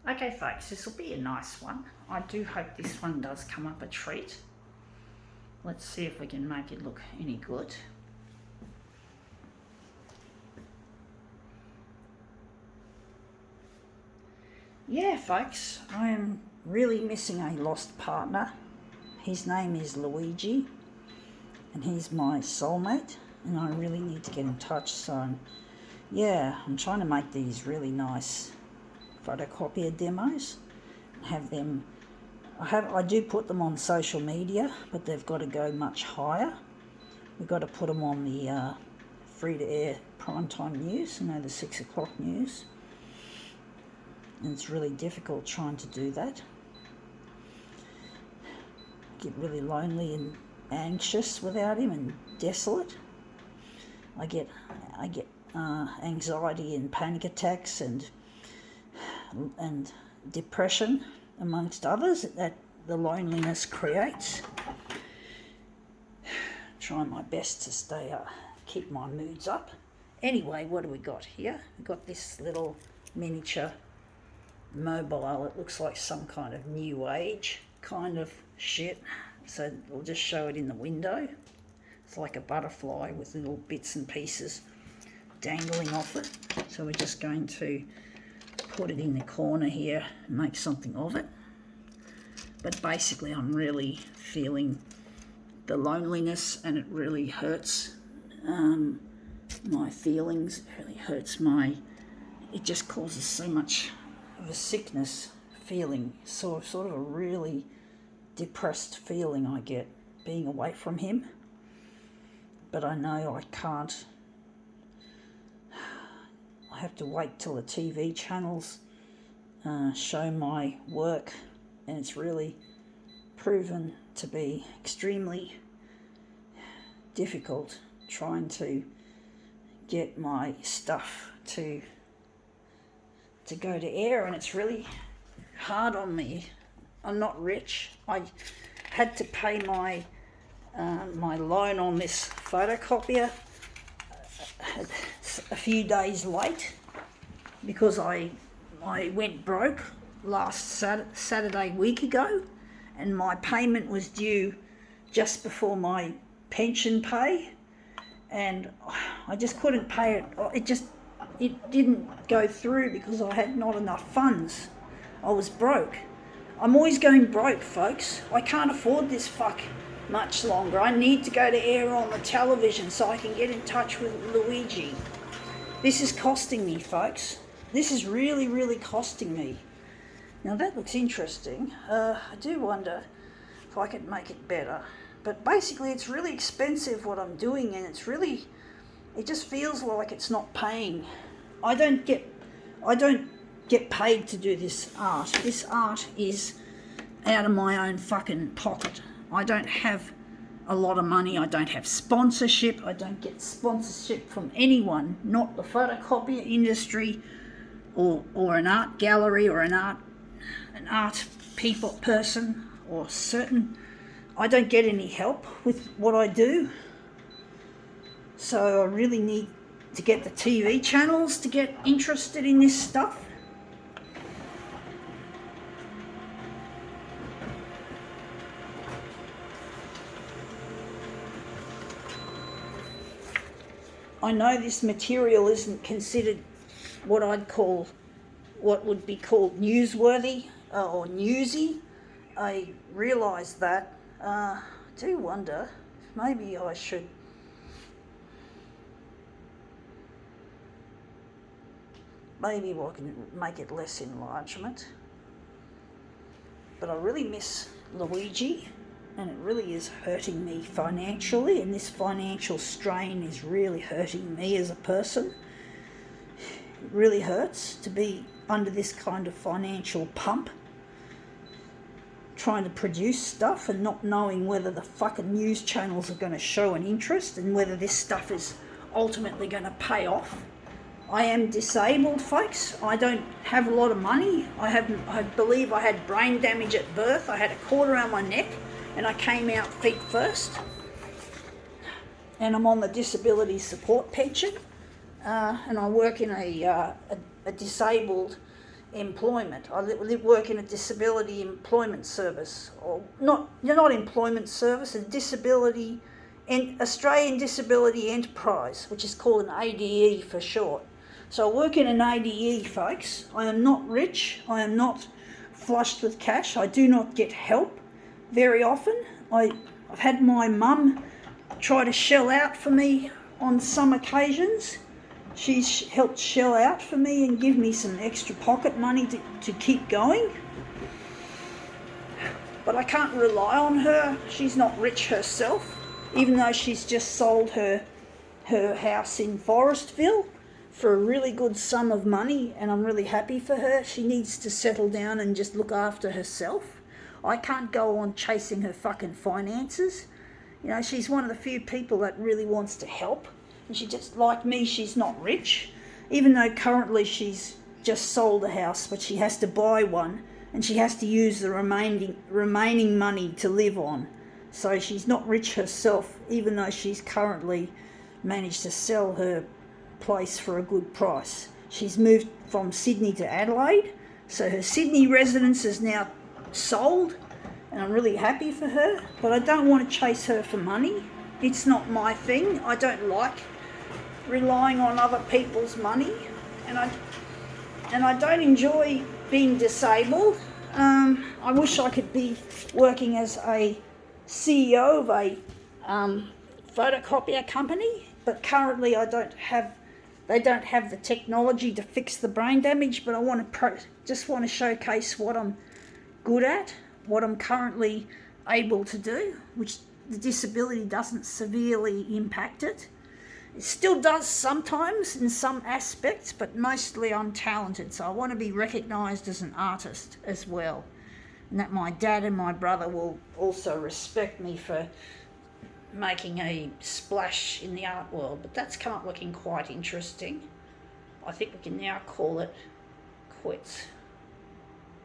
Okay folks, this will be a nice one. I do hope this one does come up a treat. Let's see if we can make it look any good. Yeah folks, I am really missing a lost partner. His name is Luigi and he's my soulmate and I really need to get in touch. So yeah, I'm trying to make these really nice photocopier demos, have them, I do put them on social media, but they've got to go much higher. We've got to put them on the free to air primetime news, the 6 o'clock news, and it's really difficult trying to do that. I get really lonely and anxious without him and desolate. I get anxiety and panic attacks and depression, amongst others, that the loneliness creates. Trying my best to stay keep my moods up. Anyway, what do we got here? We've got this little miniature mobile. It looks like some kind of new age kind of shit. So we'll just show it in the window. It's like a butterfly with little bits and pieces dangling off it. So we're just going to put it in the corner here and make something of it. But basically I'm really feeling the loneliness and it really hurts my feelings. It really hurts it just causes so much of a sickness feeling, so sort of a really depressed feeling I get being away from him. But I know I can't. I have to wait till the TV channels show my work, and it's really proven to be extremely difficult trying to get my stuff to go to air, and it's really hard on me. I'm not rich. I had to pay my loan on this photocopier a few days late because I went broke last Saturday week ago, and my payment was due just before my pension pay, and I just couldn't pay it. It didn't go through because I had not enough funds. I was broke. I'm always going broke, folks. I can't afford this fuck much longer. I need to go to air on the television so I can get in touch with Luigi. This is costing me, folks. This is really, really costing me. Now that looks interesting. I do wonder if I could make it better. But basically it's really expensive what I'm doing, and it just feels like it's not paying. I don't get paid to do this art. This art is out of my own fucking pocket. I don't have a lot of money. I don't have sponsorship. I don't get sponsorship from anyone, not the photocopier industry or an art gallery or an art person or certain. I don't get any help with what I do. So I really need to get the TV channels to get interested in this stuff. I know this material isn't considered what would be called newsworthy or newsy. I realise that. I do wonder if maybe I should I can make it less enlargement. But I really miss Luigi, and it really is hurting me financially, and this financial strain is really hurting me as a person. It really hurts to be under this kind of financial pump, trying to produce stuff and not knowing whether the fucking news channels are going to show an interest and whether this stuff is ultimately going to pay off. I am disabled, folks. I don't have a lot of money. I believe I had brain damage at birth. I had a cord around my neck and I came out feet first. And I'm on the disability support pension. And I work in a disabled employment. I work in a disability employment service, or not. You're not employment service, a disability, Australian Disability Enterprise, which is called an ADE for short. So I work in an ADE, folks. I am not rich. I am not flushed with cash. I do not get help very often. I've had my mum try to shell out for me on some occasions. She's helped shell out for me and give me some extra pocket money to keep going. But I can't rely on her. She's not rich herself, even though she's just sold her house in Forestville for a really good sum of money, and I'm really happy for her. She needs to settle down and just look after herself. I can't go on chasing her fucking finances. You know, she's one of the few people that really wants to help. And she just, like me, she's not rich. Even though currently she's just sold a house, but she has to buy one, and she has to use the remaining money to live on. So she's not rich herself, even though she's currently managed to sell her place for a good price. She's moved from Sydney to Adelaide, so her Sydney residence is now sold, and I'm really happy for her, but I don't want to chase her for money. It's not my thing. I don't like relying on other people's money, and I don't enjoy being disabled. I wish I could be working as a CEO of a photocopier company, but currently they don't have the technology to fix the brain damage. But I just want to showcase what I'm good at, what I'm currently able to do, which the disability doesn't severely impact it. It still does sometimes in some aspects, but mostly I'm talented, so I want to be recognised as an artist as well. And that my dad and my brother will also respect me for making a splash in the art world. But that's come up looking quite interesting. I think we can now call it quits.